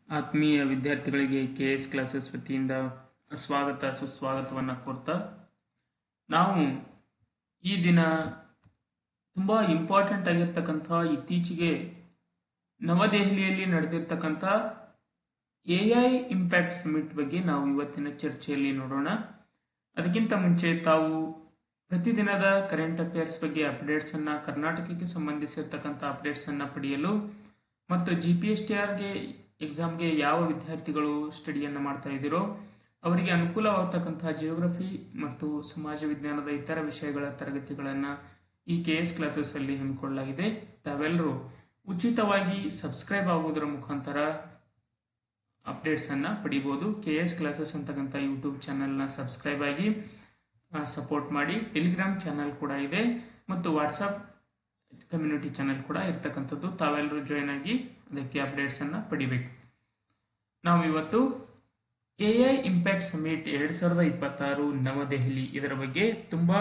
ಆತ್ಮೀಯ ವಿದ್ಯಾರ್ಥಿಗಳಿಗೆ KS classes ವತಿಯಿಂದ ಸ್ವಾಗತ ಸುಸ್ವಾಗತವನ್ನು ಕೋರ್ತಾ ನಾವು ಈ ದಿನ ತುಂಬ ಇಂಪಾರ್ಟೆಂಟ್ ಆಗಿರ್ತಕ್ಕಂಥ ಇತ್ತೀಚೆಗೆ ನವದೆಹಲಿಯಲ್ಲಿ ನಡೆದಿರ್ತಕ್ಕಂಥ AI ಇಂಪ್ಯಾಕ್ಟ್ ಸಮಿಟ್ ಬಗ್ಗೆ ನಾವು ಇವತ್ತಿನ ಚರ್ಚೆಯಲ್ಲಿ ನೋಡೋಣ. ಅದಕ್ಕಿಂತ ಮುಂಚೆ ತಾವು ಪ್ರತಿದಿನದ ಕರೆಂಟ್ ಅಫೇರ್ಸ್ ಬಗ್ಗೆ ಅಪ್ಡೇಟ್ಸ್ ಅನ್ನ, ಕರ್ನಾಟಕಕ್ಕೆ ಸಂಬಂಧಿಸಿರ್ತಕ್ಕಂಥ ಅಪ್ಡೇಟ್ಸ್ ಅನ್ನ ಪಡೆಯಲು ಮತ್ತು GPSTRಗೆ ಎಕ್ಸಾಮ್ಗೆ ಯಾವ ವಿದ್ಯಾರ್ಥಿಗಳು ಸ್ಟಡಿಯನ್ನು ಮಾಡ್ತಾ ಇದ್ದೀರೋ ಅವರಿಗೆ ಅನುಕೂಲವಾಗತಕ್ಕಂತಹ ಜಿಯೋಗ್ರಫಿ ಮತ್ತು ಸಮಾಜ ವಿಜ್ಞಾನದ ಇತರ ವಿಷಯಗಳ ತರಗತಿಗಳನ್ನು ಈ KS ಕ್ಲಾಸಸ್ ಅಲ್ಲಿ ಹಮ್ಮಿಕೊಳ್ಳಲಾಗಿದೆ. ತಾವೆಲ್ಲರೂ ಉಚಿತವಾಗಿ ಸಬ್ಸ್ಕ್ರೈಬ್ ಆಗುವುದರ ಮುಖಾಂತರ ಅಪ್ಡೇಟ್ಸ್ ಅನ್ನ ಪಡಿಬಹುದು. KS ಕ್ಲಾಸಸ್ ಅಂತಕ್ಕಂಥ ಯೂಟ್ಯೂಬ್ ಚಾನೆಲ್ನ ಸಬ್ಸ್ಕ್ರೈಬ್ ಆಗಿ ಸಪೋರ್ಟ್ ಮಾಡಿ. ಟೆಲಿಗ್ರಾಮ್ ಚಾನೆಲ್ ಕೂಡ ಇದೆ ಮತ್ತು ವಾಟ್ಸಪ್ ಕಮ್ಯುನಿಟಿ ಚಾನೆಲ್ ಕೂಡ ಇರ್ತಕ್ಕಂಥದ್ದು. ತಾವೆಲ್ಲರೂ ಜಾಯ್ನ್ ಆಗಿ ಅದಕ್ಕೆ ಅಪ್ಡೇಟ್ಸ್ ಅನ್ನ ಪಡಿಬೇಕು. ನಾವು ಇವತ್ತು AI ಇಂಪ್ಯಾಕ್ಟ್ ಸಮಿಟ್ 2026 ನವದೆಹಲಿ ಇದರ ಬಗ್ಗೆ ತುಂಬಾ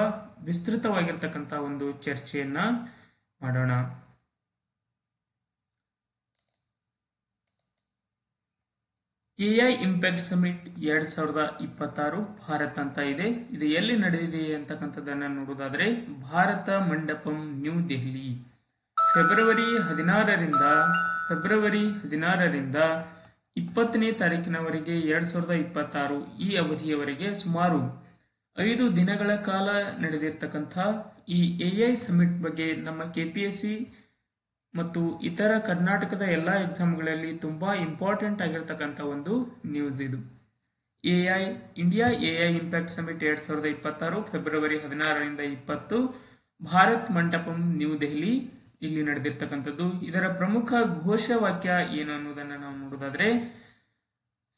ವಿಸ್ತೃತವಾಗಿರ್ತಕ್ಕಂಥ ಒಂದು ಚರ್ಚೆಯನ್ನ ಮಾಡೋಣ. AI ಇಂಪ್ಯಾಕ್ಟ್ ಸಮಿಟ್ 2026 ಭಾರತ ಅಂತ ಇದೆ. ಇದು ಎಲ್ಲಿ ನಡೆದಿದೆ ಅಂತಕ್ಕಂಥದ್ದನ್ನ ನೋಡೋದಾದ್ರೆ ಭಾರತ ಮಂಡಪಂ ನ್ಯೂ ದೆಹಲಿ ಫೆಬ್ರವರಿ 16ರಿಂದ 20ನೇ ತಾರೀಕಿನವರೆಗೆ 2026 ಈ ಅವಧಿಯವರೆಗೆ ಸುಮಾರು 5 ದಿನಗಳ ಕಾಲ ನಡೆದಿರ್ತಕ್ಕಂಥ ಈ AI ಸಮಿಟ್ ಬಗ್ಗೆ ನಮ್ಮ KPSC ಮತ್ತು ಇತರ ಕರ್ನಾಟಕದ ಎಲ್ಲ ಎಕ್ಸಾಮ್ಗಳಲ್ಲಿ ತುಂಬಾ ಇಂಪಾರ್ಟೆಂಟ್ ಆಗಿರ್ತಕ್ಕಂಥ ಒಂದು ನ್ಯೂಸ್ ಇದು. India AI impact summit 2026 February 16ರಿಂದ 20 ಭಾರತ್ ಮಂಟಪಂ ನ್ಯೂ ದೆಹಲಿ ಇಲ್ಲಿ ನಡೆದಿರ್ತಕ್ಕಂಥದ್ದು. ಇದರ ಪ್ರಮುಖ ಘೋಷವಾಕ್ಯ ಏನು ಅನ್ನೋದನ್ನ ನಾವು ನೋಡೋದಾದ್ರೆ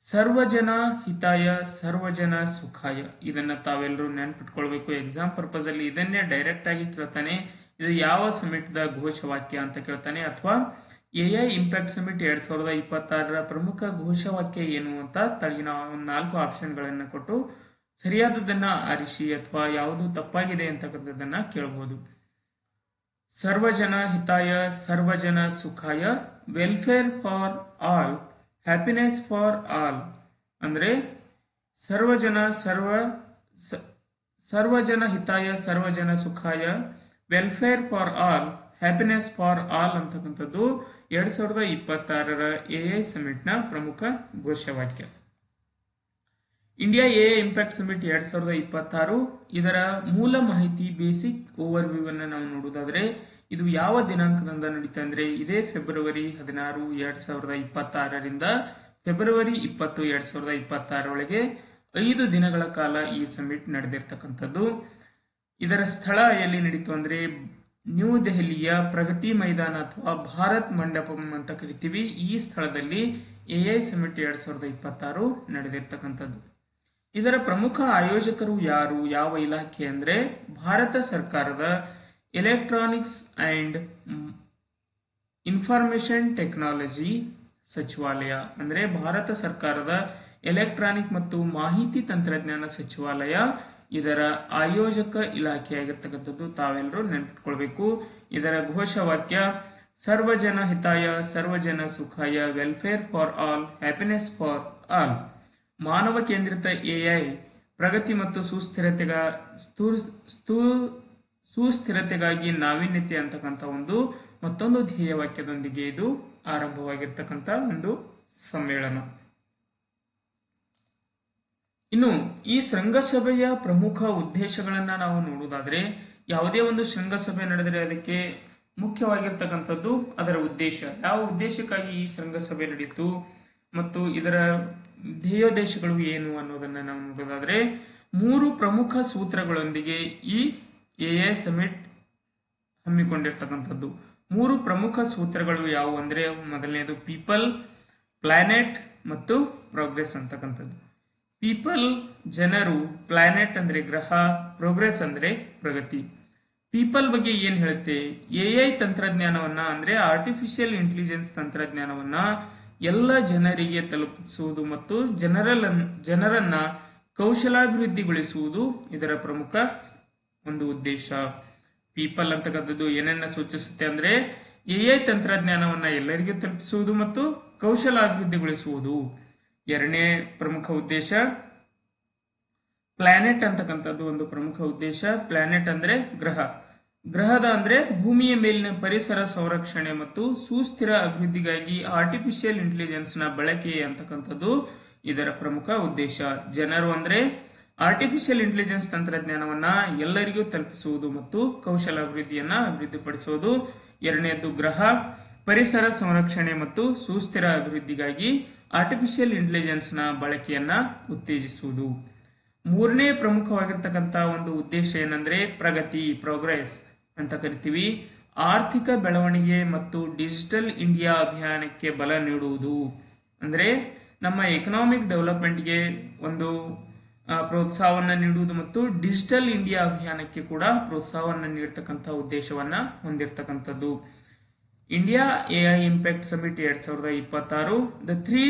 ಸರ್ವಜನ ಹಿತಾಯ ಸರ್ವಜನ ಸುಖಾಯ. ಇದನ್ನ ತಾವೆಲ್ಲರೂ ನೆನ್ಪಿಟ್ಕೊಳ್ಬೇಕು. ಎಕ್ಸಾಮ್ ಪರ್ಪಸ್ ಅಲ್ಲಿ ಇದನ್ನೇ ಡೈರೆಕ್ಟ್ ಆಗಿ ಕೇಳ್ತಾನೆ, ಇದು ಯಾವ ಸಮಿಟ್ ದ ಘೋಷವಾಕ್ಯ ಅಂತ ಕೇಳ್ತಾನೆ, ಅಥವಾ AI ಇಂಪ್ಯಾಕ್ಟ್ ಸಮಿಟ್ 2026 ಪ್ರಮುಖ ಘೋಷವಾಕ್ಯ ಏನು ಅಂತ ತಳಗಿನ 4 ಆಪ್ಷನ್ಗಳನ್ನ ಕೊಟ್ಟು ಸರಿಯಾದದನ್ನ ಆರಿಸಿ ಅಥವಾ ಯಾವುದು ತಪ್ಪಾಗಿದೆ ಅಂತಕ್ಕಂಥದ್ದನ್ನ ಕೇಳಬಹುದು. ಸರ್ವಜನ ಹಿತಾಯ ಸರ್ವಜನ ಸುಖಾಯ welfare for all happiness for all ಅಂದ್ರೆ ಸರ್ವಜನ ಹಿತಾಯ ಸರ್ವಜನ ಸುಖಾಯ welfare for all happiness for all ಅಂತಕ್ಕಂಥದ್ದು 2026 AI ಸಮಿಟ್ ನ ಪ್ರಮುಖ ಘೋಷವಾಕ್ಯ. ಇಂಡಿಯಾ AI ಇಂಪ್ಯಾಕ್ಟ್ ಸಮಿಟ್ 2026 ಇದರ ಮೂಲ ಮಾಹಿತಿ ಬೇಸಿಕ್ ಓವರ್ ವ್ಯೂ ಅನ್ನು ನಾವು ನೋಡುವುದಾದ್ರೆ ಇದು ಯಾವ ದಿನಾಂಕದಿಂದ ನಡೀತಾ ಅಂದ್ರೆ ಇದೇ ಫೆಬ್ರವರಿ 16, 2026ರಿಂದ ಫೆಬ್ರವರಿ 20, 2026 ಒಳಗೆ 5 ದಿನಗಳ ಕಾಲ ಈ ಸಮಿಟ್ ನಡೆದಿರ್ತಕ್ಕಂಥದ್ದು. ಇದರ ಸ್ಥಳ ಎಲ್ಲಿ ನಡೀತು ಅಂದ್ರೆ ನ್ಯೂ ದೆಹಲಿಯ ಪ್ರಗತಿ ಮೈದಾನ ಅಥವಾ ಭಾರತ್ ಮಂಡಪಂ ಅಂತ ಕರಿತೀವಿ. ಈ ಸ್ಥಳದಲ್ಲಿ AI ಸಮಿಟ್ 2026 ನಡೆದಿರ್ತಕ್ಕಂಥದ್ದು. ಇದರ ಪ್ರಮುಖ ಆಯೋಜಕರು ಯಾರು, ಯಾವ ಇಲಾಖೆ ಅಂದ್ರೆ ಭಾರತ ಸರ್ಕಾರದ ಎಲೆಕ್ಟ್ರಾನಿಕ್ಸ್ ಅಂಡ್ ಇನ್ಫಾರ್ಮೇಶನ್ ಟೆಕ್ನಾಲಜಿ ಸಚಿವಾಲಯ ಅಂದ್ರೆ ಭಾರತ ಸರ್ಕಾರದ ಎಲೆಕ್ಟ್ರಾನಿಕ್ ಮತ್ತು ಮಾಹಿತಿ ತಂತ್ರಜ್ಞಾನ ಸಚಿವಾಲಯ ಇದರ ಆಯೋಜಕ ಇಲಾಖೆಯಾಗಿರ್ತಕ್ಕಂಥದ್ದು. ತಾವೆಲ್ಲರೂ ನೆನಪಿಟ್ಕೊಳ್ಬೇಕು. ಇದರ ಘೋಷವಾಕ್ಯ ಸರ್ವಜನ ಹಿತಾಯ ಸರ್ವಜನ ಸುಖಾಯ welfare for all happiness for all. ಮಾನವ ಕೇಂದ್ರಿತ AI ಪ್ರಗತಿ ಮತ್ತು ಸುಸ್ಥಿರತೆಗಾಗಿ ನಾವೀನ್ಯತೆ ಅಂತಕ್ಕಂಥ ಮತ್ತೊಂದು ಧ್ಯೇಯ ವಾಕ್ಯದೊಂದಿಗೆ ಇದು ಆರಂಭವಾಗಿರ್ತಕ್ಕಂಥ ಒಂದು ಸಮ್ಮೇಳನ. ಇನ್ನು ಈ ಶೃಂಗಸಭೆಯ ಪ್ರಮುಖ ಉದ್ದೇಶಗಳನ್ನ ನಾವು ನೋಡುವುದಾದ್ರೆ ಯಾವುದೇ ಒಂದು ಶೃಂಗಸಭೆ ನಡೆದರೆ ಅದಕ್ಕೆ ಮುಖ್ಯವಾಗಿರ್ತಕ್ಕಂಥದ್ದು ಅದರ ಉದ್ದೇಶ, ಯಾವ ಉದ್ದೇಶಕ್ಕಾಗಿ ಈ ಶೃಂಗಸಭೆ ನಡೆಯಿತು ಮತ್ತು ಇದರ ಧ್ಯೇಯೋದ್ದೇಶಗಳು ಏನು ಅನ್ನೋದನ್ನ ನಾವು ನೋಡೋದಾದ್ರೆ 3 ಪ್ರಮುಖ ಸೂತ್ರಗಳೊಂದಿಗೆ ಈ AI ಸಮಿಟ್ ಹಮ್ಮಿಕೊಂಡಿರ್ತಕ್ಕಂಥದ್ದು. 3 ಪ್ರಮುಖ ಸೂತ್ರಗಳು ಯಾವುವು ಅಂದ್ರೆ ಮೊದಲನೇದು ಪೀಪಲ್, ಪ್ಲಾನೆಟ್ ಮತ್ತು ಪ್ರೋಗ್ರೆಸ್ ಅಂತಕ್ಕಂಥದ್ದು. ಪೀಪಲ್ ಜನರು, ಪ್ಲಾನೆಟ್ ಅಂದ್ರೆ ಗ್ರಹ, ಪ್ರೋಗ್ರೆಸ್ ಅಂದ್ರೆ ಪ್ರಗತಿ. ಪೀಪಲ್ ಬಗ್ಗೆ ಏನ್ ಹೇಳುತ್ತೆ, AI ತಂತ್ರಜ್ಞಾನವನ್ನ ಅಂದ್ರೆ ಆರ್ಟಿಫಿಷಿಯಲ್ ಇಂಟೆಲಿಜೆನ್ಸ್ ತಂತ್ರಜ್ಞಾನವನ್ನ ಎಲ್ಲ ಜನರಿಗೆ ತಲುಪಿಸುವುದು ಮತ್ತು ಜನರನ್ನ ಕೌಶಲಾಭಿವೃದ್ಧಿಗೊಳಿಸುವುದು ಇದರ ಪ್ರಮುಖ ಒಂದು ಉದ್ದೇಶ. ಪೀಪಲ್ ಅಂತಕ್ಕಂಥದ್ದು ಏನನ್ನ ಸೂಚಿಸುತ್ತೆ ಅಂದ್ರೆ ಎಐ ತಂತ್ರಜ್ಞಾನವನ್ನು ಎಲ್ಲರಿಗೂ ತಲುಪಿಸುವುದು ಮತ್ತು ಕೌಶಲಾಭಿವೃದ್ಧಿಗೊಳಿಸುವುದು. ಎರಡನೇ ಪ್ರಮುಖ ಉದ್ದೇಶ ಪ್ಲಾನೆಟ್ ಅಂತಕ್ಕಂಥದ್ದು ಒಂದು ಪ್ರಮುಖ ಉದ್ದೇಶ. ಪ್ಲಾನೆಟ್ ಅಂದ್ರೆ ಗ್ರಹ, ಗ್ರಹದ ಅಂದ್ರೆ ಭೂಮಿಯ ಮೇಲಿನ ಪರಿಸರ ಸಂರಕ್ಷಣೆ ಮತ್ತು ಸುಸ್ಥಿರ ಅಭಿವೃದ್ಧಿಗಾಗಿ ಆರ್ಟಿಫಿಷಿಯಲ್ ಇಂಟೆಲಿಜೆನ್ಸ್ ನ ಬಳಕೆ ಅಂತಕ್ಕಂಥದ್ದು ಇದರ ಪ್ರಮುಖ ಉದ್ದೇಶ. ಜನರು ಅಂದ್ರೆ ಆರ್ಟಿಫಿಷಿಯಲ್ ಇಂಟೆಲಿಜೆನ್ಸ್ ತಂತ್ರಜ್ಞಾನವನ್ನ ಎಲ್ಲರಿಗೂ ತಲುಪಿಸುವುದು ಮತ್ತು ಕೌಶಲಾಭಿವೃದ್ಧಿಯನ್ನ ಅಭಿವೃದ್ಧಿಪಡಿಸುವುದು. ಎರಡನೆಯದು ಗ್ರಹ, ಪರಿಸರ ಸಂರಕ್ಷಣೆ ಮತ್ತು ಸುಸ್ಥಿರ ಅಭಿವೃದ್ಧಿಗಾಗಿ ಆರ್ಟಿಫಿಷಿಯಲ್ ಇಂಟೆಲಿಜೆನ್ಸ್ ನ ಬಳಕೆಯನ್ನ ಉತ್ತೇಜಿಸುವುದು. ಮೂರನೇ ಪ್ರಮುಖವಾಗಿರ್ತಕ್ಕಂಥ ಒಂದು ಉದ್ದೇಶ ಏನಂದ್ರೆ ಪ್ರಗತಿ, ಪ್ರೋಗ್ರೆಸ್ ಅಂತ ಕರಿತೀವಿ. ಆರ್ಥಿಕ ಬೆಳವಣಿಗೆ ಮತ್ತು ಡಿಜಿಟಲ್ ಇಂಡಿಯಾ ಅಭಿಯಾನಕ್ಕೆ ಬಲ ನೀಡುವುದು. ಅಂದ್ರೆ ನಮ್ಮ ಎಕನಾಮಿಕ್ ಡೆವಲಪ್ಮೆಂಟ್ಗೆ ಒಂದು ಪ್ರೋತ್ಸಾಹವನ್ನ ನೀಡುವುದು ಮತ್ತು ಡಿಜಿಟಲ್ ಇಂಡಿಯಾ ಅಭಿಯಾನಕ್ಕೆ ಕೂಡ ಪ್ರೋತ್ಸಾಹವನ್ನ ನೀಡತಕ್ಕಂಥ ಉದ್ದೇಶವನ್ನ ಹೊಂದಿರತಕ್ಕಂಥದ್ದು. India AI impact summit 2026 the 3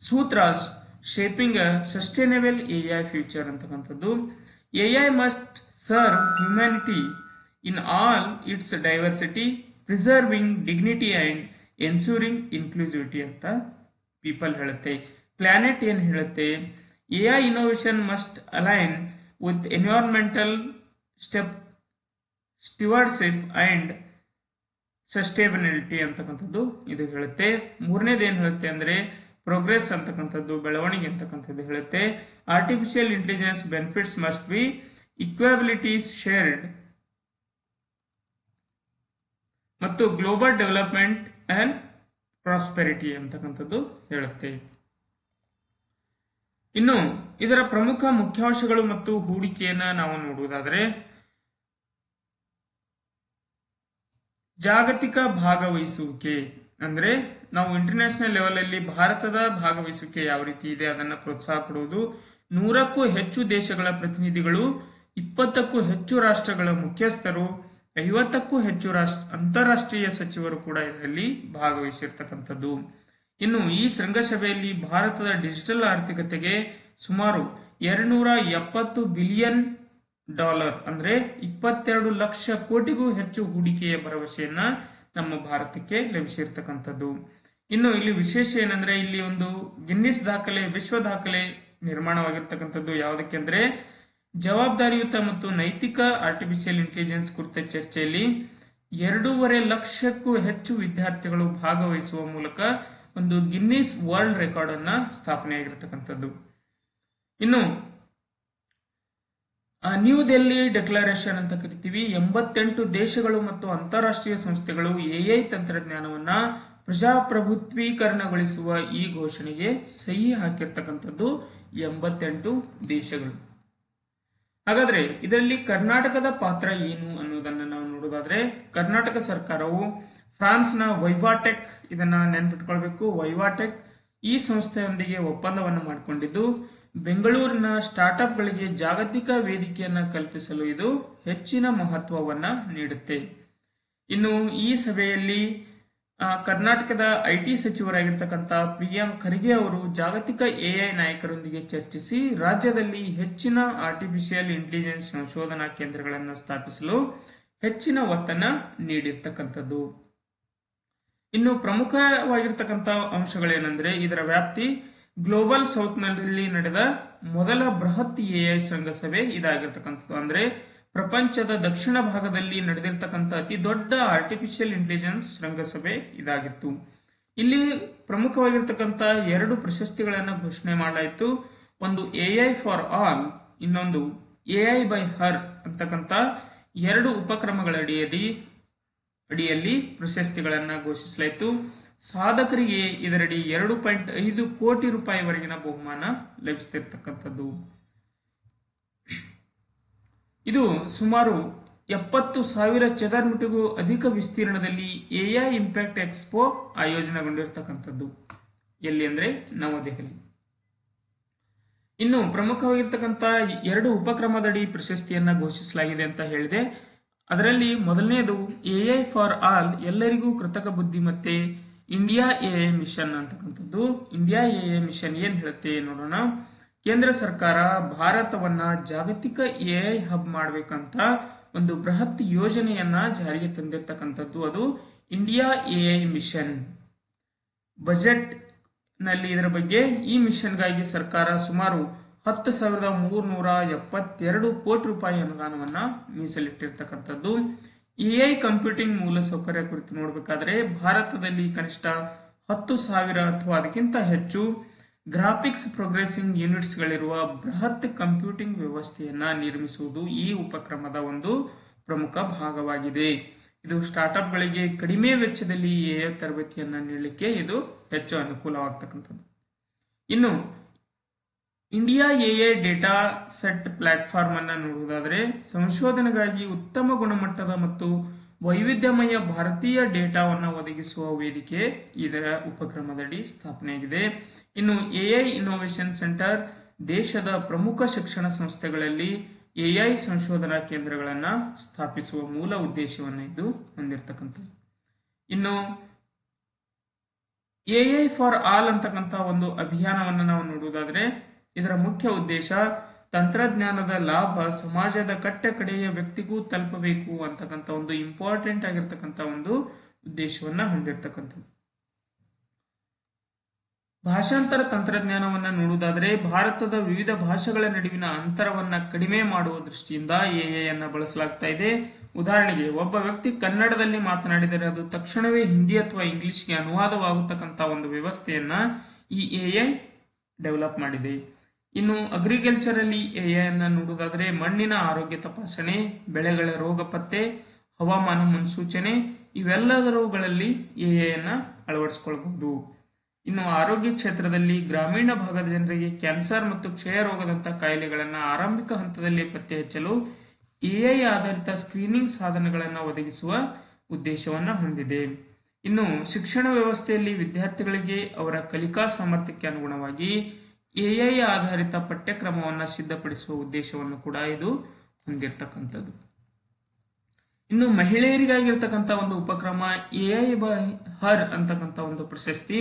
ಸೂತ್ರಾಸ್ shaping a sustainable AI future ಅಂತಕ್ಕಂಥದ್ದು. AI must serve humanity in all its diversity, preserving dignity and ensuring inclusivity ಅಂತ ಪೀಪಲ್ ಹೇಳುತ್ತೆ. ಪ್ಲಾನೆಟ್ ಏನ್ ಹೇಳುತ್ತೆ, AI innovation must align with environmental stewardship and sustainability ಅಂತಕ್ಕಂಥದ್ದು ಇದು ಹೇಳುತ್ತೆ. ಮೂರನೇದು ಏನ್ ಹೇಳುತ್ತೆ ಅಂದ್ರೆ ಪ್ರೋಗ್ರೆಸ್ ಅಂತಕ್ಕಂಥದ್ದು, ಬೆಳವಣಿಗೆ ಅಂತಕ್ಕಂಥದ್ದು ಹೇಳುತ್ತೆ. Artificial intelligence benefits must be equitably shared ಮತ್ತು ಗ್ಲೋಬಲ್ ಡೆವಲಪ್ಮೆಂಟ್ ಅಂಡ್ ಪ್ರಾಸ್ಪೆರಿಟಿ ಅಂತಕ್ಕಂಥದ್ದು ಹೇಳುತ್ತೆ. ಇನ್ನು ಇದರ ಪ್ರಮುಖ ಮುಖ್ಯಾಂಶಗಳು ಮತ್ತು ಹೂಡಿಕೆಯನ್ನ ನಾವು ನೋಡುವುದಾದರೆ, ಜಾಗತಿಕ ಭಾಗವಹಿಸುವಿಕೆ ಅಂದ್ರೆ ನಾವು ಇಂಟರ್ನ್ಯಾಷನಲ್ ಲೆವೆಲ್ ಅಲ್ಲಿ ಭಾರತದ ಭಾಗವಹಿಸುವಿಕೆ ಯಾವ ರೀತಿ ಇದೆ ಅದನ್ನ ಪ್ರೋತ್ಸಾಹ ಕೊಡುವುದು. 100ಕ್ಕೂ ಹೆಚ್ಚು ದೇಶಗಳ ಪ್ರತಿನಿಧಿಗಳು, 20ಕ್ಕೂ ಹೆಚ್ಚು ರಾಷ್ಟ್ರಗಳ ಮುಖ್ಯಸ್ಥರು, 50ಕ್ಕೂ ಹೆಚ್ಚು ಅಂತಾರಾಷ್ಟ್ರೀಯ ಸಚಿವರು ಕೂಡ ಇದರಲ್ಲಿ ಭಾಗವಹಿಸಿರ್ತಕ್ಕಂಥದ್ದು. ಇನ್ನು ಈ ಶೃಂಗಸಭೆಯಲ್ಲಿ ಭಾರತದ ಡಿಜಿಟಲ್ ಆರ್ಥಿಕತೆಗೆ ಸುಮಾರು $270 ಬಿಲಿಯನ್ ಅಂದ್ರೆ 22 ಲಕ್ಷ ಕೋಟಿಗೂ ಹೆಚ್ಚು ಹೂಡಿಕೆಯ ಭರವಸೆಯನ್ನ ನಮ್ಮ ಭಾರತಕ್ಕೆ ಲಭಿಸಿರ್ತಕ್ಕಂಥದ್ದು. ಇನ್ನು ಇಲ್ಲಿ ವಿಶೇಷ ಏನಂದ್ರೆ ಇಲ್ಲಿ ಒಂದು ಗಿನ್ನಿಸ್ ದಾಖಲೆ, ವಿಶ್ವ ದಾಖಲೆ ನಿರ್ಮಾಣವಾಗಿರ್ತಕ್ಕಂಥದ್ದು. ಯಾವುದಕ್ಕೆ ಅಂದ್ರೆ ಜವಾಬ್ದಾರಿಯುತ ಮತ್ತು ನೈತಿಕ ಆರ್ಟಿಫಿಷಿಯಲ್ ಇಂಟೆಲಿಜೆನ್ಸ್ ಕುರಿತ ಚರ್ಚೆಯಲ್ಲಿ 2.5 ಲಕ್ಷಕ್ಕೂ ಹೆಚ್ಚು ವಿದ್ಯಾರ್ಥಿಗಳು ಭಾಗವಹಿಸುವ ಮೂಲಕ ಒಂದು ಗಿನ್ನಿಸ್ ವರ್ಲ್ಡ್ ರೆಕಾರ್ಡ್ ಅನ್ನ ಸ್ಥಾಪನೆಯಾಗಿರ್ತಕ್ಕಂಥದ್ದು. ಇನ್ನು ನ್ಯೂ ದೆಹಲಿ ಡಿಕ್ಲರೇಷನ್ ಅಂತ ಕರಿತೀವಿ. 88 ದೇಶಗಳು ಮತ್ತು ಅಂತಾರಾಷ್ಟ್ರೀಯ ಸಂಸ್ಥೆಗಳು ಎಐ ತಂತ್ರಜ್ಞಾನವನ್ನ ಪ್ರಜಾಪ್ರಭುತ್ವೀಕರಣಗೊಳಿಸುವ ಈ ಘೋಷಣೆಗೆ ಸಹಿ ಹಾಕಿರ್ತಕ್ಕಂಥದ್ದು 88 ದೇಶಗಳು. ಹಾಗಾದ್ರೆ ಇದರಲ್ಲಿ ಕರ್ನಾಟಕದ ಪಾತ್ರ ಏನು ಅನ್ನೋದನ್ನ ನಾವು ನೋಡೋದಾದ್ರೆ, ಕರ್ನಾಟಕ ಸರ್ಕಾರವು ಫ್ರಾನ್ಸ್ನ ವೈವಾಟೆಕ್, ಇದನ್ನ ನೆನ್ಪಿಟ್ಕೊಳ್ಬೇಕು, ವೈವಾಟೆಕ್ ಈ ಸಂಸ್ಥೆಯೊಂದಿಗೆ ಒಪ್ಪಂದವನ್ನು ಮಾಡಿಕೊಂಡಿದ್ದು ಬೆಂಗಳೂರಿನ ಸ್ಟಾರ್ಟ್ಅಪ್ಗಳಿಗೆ ಜಾಗತಿಕ ವೇದಿಕೆಯನ್ನ ಕಲ್ಪಿಸಲು ಇದು ಹೆಚ್ಚಿನ ಮಹತ್ವವನ್ನ ನೀಡುತ್ತೆ. ಇನ್ನು ಈ ಸಭೆಯಲ್ಲಿ ಕರ್ನಾಟಕದ ಐಟಿ ಸಚಿವರಾಗಿರ್ತಕ್ಕಂಥ ಪ್ರಿಯಾಂಕ್ ಖರ್ಗೆ ಅವರು ಜಾಗತಿಕ ಎಐ ನಾಯಕರೊಂದಿಗೆ ಚರ್ಚಿಸಿ ರಾಜ್ಯದಲ್ಲಿ ಹೆಚ್ಚಿನ ಆರ್ಟಿಫಿಷಿಯಲ್ ಇಂಟೆಲಿಜೆನ್ಸ್ ಸಂಶೋಧನಾ ಕೇಂದ್ರಗಳನ್ನು ಸ್ಥಾಪಿಸಲು ಹೆಚ್ಚಿನ ಒತ್ತನ್ನ ನೀಡಿರ್ತಕ್ಕಂಥದ್ದು. ಇನ್ನು ಪ್ರಮುಖವಾಗಿರ್ತಕ್ಕಂಥ ಅಂಶಗಳೇನೆಂದ್ರೆ ಇದರ ವ್ಯಾಪ್ತಿ ಗ್ಲೋಬಲ್ ಸೌತ್ ನಲ್ಲಿ ನಡೆದ ಮೊದಲ ಬೃಹತ್ ಎಐ ಶೃಂಗಸಭೆ ಇದಾಗಿರ್ತಕ್ಕಂಥದ್ದು. ಅಂದ್ರೆ ಪ್ರಪಂಚದ ದಕ್ಷಿಣ ಭಾಗದಲ್ಲಿ ನಡೆದಿರ್ತಕ್ಕಂಥ ಅತಿ ದೊಡ್ಡ ಆರ್ಟಿಫಿಷಿಯಲ್ ಇಂಟೆಲಿಜೆನ್ಸ್ ಶೃಂಗಸಭೆ ಇದಾಗಿತ್ತು. ಇಲ್ಲಿ ಪ್ರಮುಖವಾಗಿರ್ತಕ್ಕಂಥ 2 ಪ್ರಶಸ್ತಿಗಳನ್ನ ಘೋಷಣೆ ಮಾಡಲಾಯಿತು. ಒಂದು ಎಐ ಫಾರ್ ಆಲ್, ಇನ್ನೊಂದು ಎಐ ಬೈ ಹರ್ ಅಂತಕ್ಕಂಥ 2 ಉಪಕ್ರಮಗಳ ಅಡಿಯಲ್ಲಿ ಪ್ರಶಸ್ತಿಗಳನ್ನ ಘೋಷಿಸಲಾಯಿತು. ಸಾಧಕರಿಗೆ ಇದರಡಿ 2.5 ಕೋಟಿ ರೂಪಾಯಿವರೆಗಿನ ಬಹುಮಾನ ಲಭಿಸುತ್ತಿರ್ತಕ್ಕಂಥದ್ದು. ಇದು ಸುಮಾರು 70,000 ಚದರ ಮೀಟರ್ಗೂ ಅಧಿಕ ವಿಸ್ತೀರ್ಣದಲ್ಲಿ ಎಐ ಇಂಪ್ಯಾಕ್ಟ್ ಎಕ್ಸ್ಪೋ ಆಯೋಜನೆಗೊಂಡಿರ್ತಕ್ಕಂಥದ್ದು. ಎಲ್ಲಿ ಅಂದ್ರೆ ನವದೆಹಲಿ. ಇನ್ನು ಪ್ರಮುಖವಾಗಿರ್ತಕ್ಕಂಥ 2 ಉಪಕ್ರಮದಡಿ ಪ್ರಶಸ್ತಿಯನ್ನ ಘೋಷಿಸಲಾಗಿದೆ ಅಂತ ಹೇಳಿದೆ. ಅದರಲ್ಲಿ ಮೊದಲನೇದು ಎಐ ಫಾರ್ ಆಲ್, ಎಲ್ಲರಿಗೂ ಕೃತಕ ಬುದ್ಧಿಮತ್ತೆ ಇಂಡಿಯಾ ಎಐ ಮಿಷನ್ ಅಂತಕ್ಕಂಥದ್ದು. ಇಂಡಿಯಾ ಎಐ ಮಿಷನ್ ಏನ್ ಹೇಳುತ್ತೆ ನೋಡೋಣ. ಕೇಂದ್ರ ಸರ್ಕಾರ ಭಾರತವನ್ನ ಜಾಗತಿಕ ಎಐ ಹಬ್ ಮಾಡ್ಬೇಕಂತ ಒಂದು ಬೃಹತ್ ಯೋಜನೆಯನ್ನ ಜಾರಿಗೆ ತಂದಿರತಕ್ಕಂಥದ್ದು. ಅದು ಇಂಡಿಯಾ ಎಐ ಮಿಷನ್ ಬಜೆಟ್ ನಲ್ಲಿ ಇದರ ಬಗ್ಗೆ ಈ ಮಿಷನ್ಗಾಗಿ ಸರ್ಕಾರ ಸುಮಾರು 10,372 ಕೋಟಿ ರೂಪಾಯಿ ಅನುದಾನವನ್ನ ಮೀಸಲಿಟ್ಟಿರ್ತಕ್ಕಂಥದ್ದು. ಎಐ ಕಂಪ್ಯೂಟಿಂಗ್ ಮೂಲಸೌಕರ್ಯ ಕುರಿತು ನೋಡಬೇಕಾದ್ರೆ ಭಾರತದಲ್ಲಿ ಕನಿಷ್ಠ 10,000 ಅಥವಾ ಅದಕ್ಕಿಂತ ಹೆಚ್ಚು ಗ್ರಾಫಿಕ್ಸ್ ಪ್ರೋಗ್ರೆಸಿಂಗ್ ಯೂನಿಟ್ಸ್ಗಳಿರುವ ಬೃಹತ್ ಕಂಪ್ಯೂಟಿಂಗ್ ವ್ಯವಸ್ಥೆಯನ್ನ ನಿರ್ಮಿಸುವುದು ಈ ಉಪಕ್ರಮದ ಒಂದು ಪ್ರಮುಖ ಭಾಗವಾಗಿದೆ. ಇದು ಸ್ಟಾರ್ಟ್ಅಪ್ಗಳಿಗೆ ಕಡಿಮೆ ವೆಚ್ಚದಲ್ಲಿ ಎಐ ತರಬೇತಿಯನ್ನ ನೀಡಲಿಕ್ಕೆ ಇದು ಹೆಚ್ಚು ಅನುಕೂಲವಾಗ್ತಕ್ಕಂಥದ್ದು. ಇನ್ನು India AI data set platform ಅನ್ನ ನೋಡುವುದಾದರೆ ಸಂಶೋಧನೆಗಾಗಿ ಉತ್ತಮ ಗುಣಮಟ್ಟದ ಮತ್ತು ವೈವಿಧ್ಯಮಯ ಭಾರತೀಯ ಡೇಟಾವನ್ನು ಒದಗಿಸುವ ವೇದಿಕೆ ಇದರ ಉಪಕ್ರಮದಡಿ ಸ್ಥಾಪನೆಯಾಗಿದೆ. ಇನ್ನು ಎಐ ಇನ್ನೋವೇಷನ್ ಸೆಂಟರ್ ದೇಶದ ಪ್ರಮುಖ ಶಿಕ್ಷಣ ಸಂಸ್ಥೆಗಳಲ್ಲಿ ಎಐ ಸಂಶೋಧನಾ ಕೇಂದ್ರಗಳನ್ನು ಸ್ಥಾಪಿಸುವ ಮೂಲ ಉದ್ದೇಶವನ್ನು ಇದು ಹೊಂದಿರತಕ್ಕಂಥದ್ದು. ಇನ್ನು ಎಐ ಫಾರ್ ಆಲ್ ಅಂತಕ್ಕಂಥ ಒಂದು ಅಭಿಯಾನವನ್ನು ನಾವು ನೋಡುವುದಾದ್ರೆ ಇದರ ಮುಖ್ಯ ಉದ್ದೇಶ ತಂತ್ರಜ್ಞಾನದ ಲಾಭ ಸಮಾಜದ ಕಟ್ಟ ಕಡೆಯ ವ್ಯಕ್ತಿಗೂ ತಲುಪಬೇಕು ಅಂತಕ್ಕಂಥ ಒಂದು ಇಂಪಾರ್ಟೆಂಟ್ ಆಗಿರ್ತಕ್ಕಂಥ ಒಂದು ಉದ್ದೇಶವನ್ನ ಹೊಂದಿರತಕ್ಕಂಥದ್ದು. ಭಾಷಾಂತರ ತಂತ್ರಜ್ಞಾನವನ್ನ ನೋಡುವುದಾದರೆ ಭಾರತದ ವಿವಿಧ ಭಾಷೆಗಳ ನಡುವಿನ ಅಂತರವನ್ನ ಕಡಿಮೆ ಮಾಡುವ ದೃಷ್ಟಿಯಿಂದ ಎಐ ಅನ್ನ ಬಳಸಲಾಗ್ತಾ ಇದೆ. ಉದಾಹರಣೆಗೆ ಒಬ್ಬ ವ್ಯಕ್ತಿ ಕನ್ನಡದಲ್ಲಿ ಮಾತನಾಡಿದರೆ ಅದು ತಕ್ಷಣವೇ ಹಿಂದಿ ಅಥವಾ ಇಂಗ್ಲಿಷ್ಗೆ ಅನುವಾದವಾಗತಕ್ಕಂಥ ಒಂದು ವ್ಯವಸ್ಥೆಯನ್ನ ಈ ಎಐ ಡೆವಲಪ್ ಮಾಡಿದೆ. ಇನ್ನು ಅಗ್ರಿಕಲ್ಚರ್ ಅಲ್ಲಿ ಎಐ ಅನ್ನ ನೋಡುವುದಾದರೆ ಮಣ್ಣಿನ ಆರೋಗ್ಯ ತಪಾಸಣೆ, ಬೆಳೆಗಳ ರೋಗ ಪತ್ತೆ, ಹವಾಮಾನ ಮುನ್ಸೂಚನೆ ಇವೆಲ್ಲದರುಗಳಲ್ಲಿ ಎಐ ಅನ್ನ ಅಳವಡಿಸಿಕೊಳ್ಳಬಹುದು. ಇನ್ನು ಆರೋಗ್ಯ ಕ್ಷೇತ್ರದಲ್ಲಿ ಗ್ರಾಮೀಣ ಭಾಗದ ಜನರಿಗೆ ಕ್ಯಾನ್ಸರ್ ಮತ್ತು ಕ್ಷಯ ರೋಗದಂತಹ ಕಾಯಿಲೆಗಳನ್ನು ಆರಂಭಿಕ ಹಂತದಲ್ಲಿ ಪತ್ತೆ ಹಚ್ಚಲು ಎಐ ಆಧಾರಿತ ಸ್ಕ್ರೀನಿಂಗ್ ಸಾಧನಗಳನ್ನು ಒದಗಿಸುವ ಉದ್ದೇಶವನ್ನ ಹೊಂದಿದೆ. ಇನ್ನು ಶಿಕ್ಷಣ ವ್ಯವಸ್ಥೆಯಲ್ಲಿ ವಿದ್ಯಾರ್ಥಿಗಳಿಗೆ ಅವರ ಕಲಿಕಾ ಸಾಮರ್ಥ್ಯಕ್ಕೆ ಅನುಗುಣವಾಗಿ ಎಐ ಆಧಾರಿತ ಪಠ್ಯಕ್ರಮವನ್ನು ಸಿದ್ಧಪಡಿಸುವ ಉದ್ದೇಶವನ್ನು ಕೂಡ ಇದು ಹೊಂದಿರತಕ್ಕಂಥದ್ದು. ಇನ್ನು ಮಹಿಳೆಯರಿಗಾಗಿರ್ತಕ್ಕಂಥ ಒಂದು ಉಪಕ್ರಮ ಎಐ ಬೈ ಹರ್ ಅಂತಕ್ಕಂಥ ಒಂದು ಪ್ರಶಸ್ತಿ.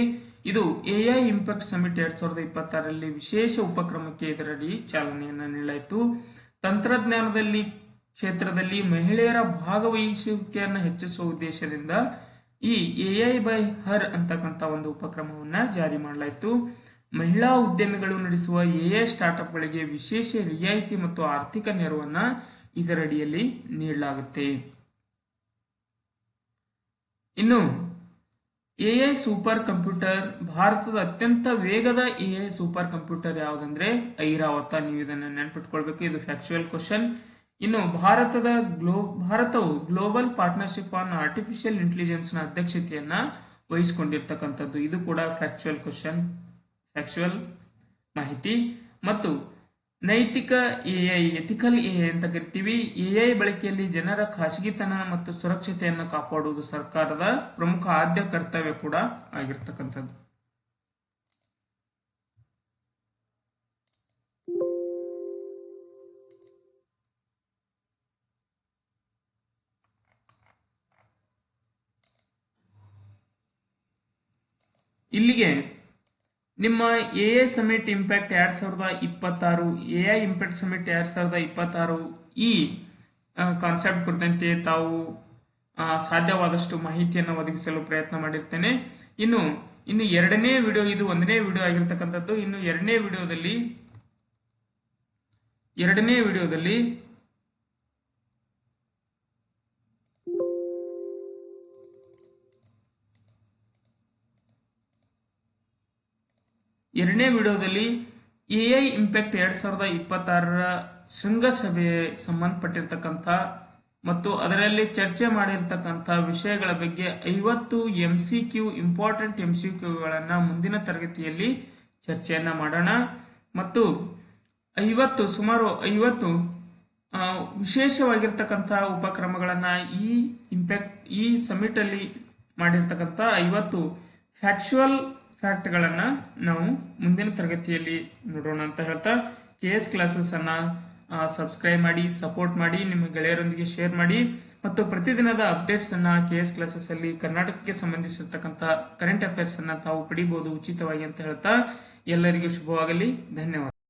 ಇದು ಎಐ ಇಂಪ್ಯಾಕ್ಟ್ ಸಮಿಟ್ 2026ರಲ್ಲಿ ವಿಶೇಷ ಉಪಕ್ರಮಕ್ಕೆ ಇದರಡಿ ಚಾಲನೆಯನ್ನ ನೀಡಲಾಯಿತು. ತಂತ್ರಜ್ಞಾನದಲ್ಲಿ ಕ್ಷೇತ್ರದಲ್ಲಿ ಮಹಿಳೆಯರ ಭಾಗವಹಿಸುವಿಕೆಯನ್ನು ಹೆಚ್ಚಿಸುವ ಉದ್ದೇಶದಿಂದ ಈ ಎಐ ಬೈ ಹರ್ ಅಂತಕ್ಕಂಥ ಒಂದು ಉಪಕ್ರಮವನ್ನ ಜಾರಿ ಮಾಡಲಾಯಿತು. ಮಹಿಳಾ ಉದ್ಯಮಿಗಳು ನಡೆಸುವ ಎಐ ಸ್ಟಾರ್ಟ್ಅಪ್ಗಳಿಗೆ ವಿಶೇಷ ರಿಯಾಯಿತಿ ಮತ್ತು ಆರ್ಥಿಕ ನೆರವನ್ನ ಇದರಡಿಯಲ್ಲಿ ನೀಡಲಾಗುತ್ತೆ. ಇನ್ನು ಎಐ ಸೂಪರ್ ಕಂಪ್ಯೂಟರ್ ಭಾರತದ ಅತ್ಯಂತ ವೇಗದ ಎಐ ಸೂಪರ್ ಕಂಪ್ಯೂಟರ್ ಯಾವುದಂದ್ರೆ ಐರಾವತ. ನೀವು ಇದನ್ನ ನೆನಪಿಟ್ಕೊಳ್ಬೇಕು, ಇದು ಫ್ಯಾಕ್ಚುಯಲ್ ಕ್ವಶನ್. ಇನ್ನು ಭಾರತವು global partnership on artificial intelligence ನ ಅಧ್ಯಕ್ಷತೆಯನ್ನ ವಹಿಸಿಕೊಂಡಿರ್ತಕ್ಕಂಥದ್ದು. ಇದು ಕೂಡ ಫ್ಯಾಕ್ಚುಯಲ್ ಕ್ವಶನ್, ಫ್ಯಾಕ್ಚುಯಲ್ ಮಾಹಿತಿ. ಮತ್ತು ನೈತಿಕ ಎಐ, ಎಥಿಕಲ್ ಎಐ ಅಂತ ಕರಿತೀವಿ. ಎಐ ಬಳಕೆಯಲ್ಲಿ ಜನರ ಖಾಸಗಿತನ ಮತ್ತು ಸುರಕ್ಷತೆಯನ್ನು ಕಾಪಾಡುವುದು ಸರ್ಕಾರದ ಪ್ರಮುಖ ಆದ್ಯ ಕರ್ತವ್ಯ ಕೂಡ ಆಗಿರ್ತಕ್ಕಂಥದ್ದು. ಇಲ್ಲಿಗೆ ನಿಮ್ಮ AI summit impact 2026 AI impact summit 2026 ಈ ಕಾನ್ಸೆಪ್ಟ್ ಕುರಿತಂತೆ ತಾವು ಸಾಧ್ಯವಾದಷ್ಟು ಮಾಹಿತಿಯನ್ನು ಒದಗಿಸಲು ಪ್ರಯತ್ನ ಮಾಡಿರ್ತೇನೆ. ಇನ್ನು ಎರಡನೇ ವಿಡಿಯೋ, ಇದು ಒಂದನೇ ವಿಡಿಯೋ ಆಗಿರ್ತಕ್ಕಂಥದ್ದು. ಇನ್ನು ಎರಡನೇ ವಿಡಿಯೋದಲ್ಲಿ ಎಐ ಇಂಪ್ಯಾಕ್ಟ್ 2026ರ ಶೃಂಗಸಭೆ ಸಂಬಂಧಪಟ್ಟಿರ್ತಕ್ಕಂಥ ಮತ್ತು ಅದರಲ್ಲಿ ಚರ್ಚೆ ಮಾಡಿರ್ತಕ್ಕಂಥ ವಿಷಯಗಳ ಬಗ್ಗೆ 50 MCQ ಇಂಪಾರ್ಟೆಂಟ್ MCQಗಳನ್ನ ಮುಂದಿನ ತರಗತಿಯಲ್ಲಿ ಚರ್ಚೆಯನ್ನ ಮಾಡೋಣ. ಮತ್ತು ಸುಮಾರು 50 ವಿಶೇಷವಾಗಿರ್ತಕ್ಕಂಥ ಉಪಕ್ರಮಗಳನ್ನ ಈ ಸಮಿಟ್ ಅಲ್ಲಿ ಮಾಡಿರ್ತಕ್ಕಂಥ 50 ಫ್ಯಾಕ್ಚುಯಲ್ ಫ್ಯಾಕ್ಟ್ಗಳನ್ನ ನಾವು ಮುಂದಿನ ತರಗತಿಯಲ್ಲಿ ನೋಡೋಣ ಅಂತ ಹೇಳ್ತಾ KS ಕ್ಲಾಸಸ್ ಅನ್ನ ಸಬ್ಸ್ಕ್ರೈಬ್ ಮಾಡಿ, ಸಪೋರ್ಟ್ ಮಾಡಿ, ನಿಮ್ಮ ಗೆಳೆಯರೊಂದಿಗೆ ಶೇರ್ ಮಾಡಿ ಮತ್ತು ಪ್ರತಿದಿನದ ಅಪ್ಡೇಟ್ಸ್ ಅನ್ನ KS ಕ್ಲಾಸಸ್ ಅಲ್ಲಿ ಕರ್ನಾಟಕಕ್ಕೆ ಸಂಬಂಧಿಸಿರ್ತಕ್ಕಂಥ ಕರೆಂಟ್ ಅಫೇರ್ಸ್ ಅನ್ನ ತಾವು ಪಡಿಬಹುದು ಉಚಿತವಾಗಿ ಅಂತ ಹೇಳ್ತಾ ಎಲ್ಲರಿಗೂ ಶುಭವಾಗಲಿ. ಧನ್ಯವಾದ.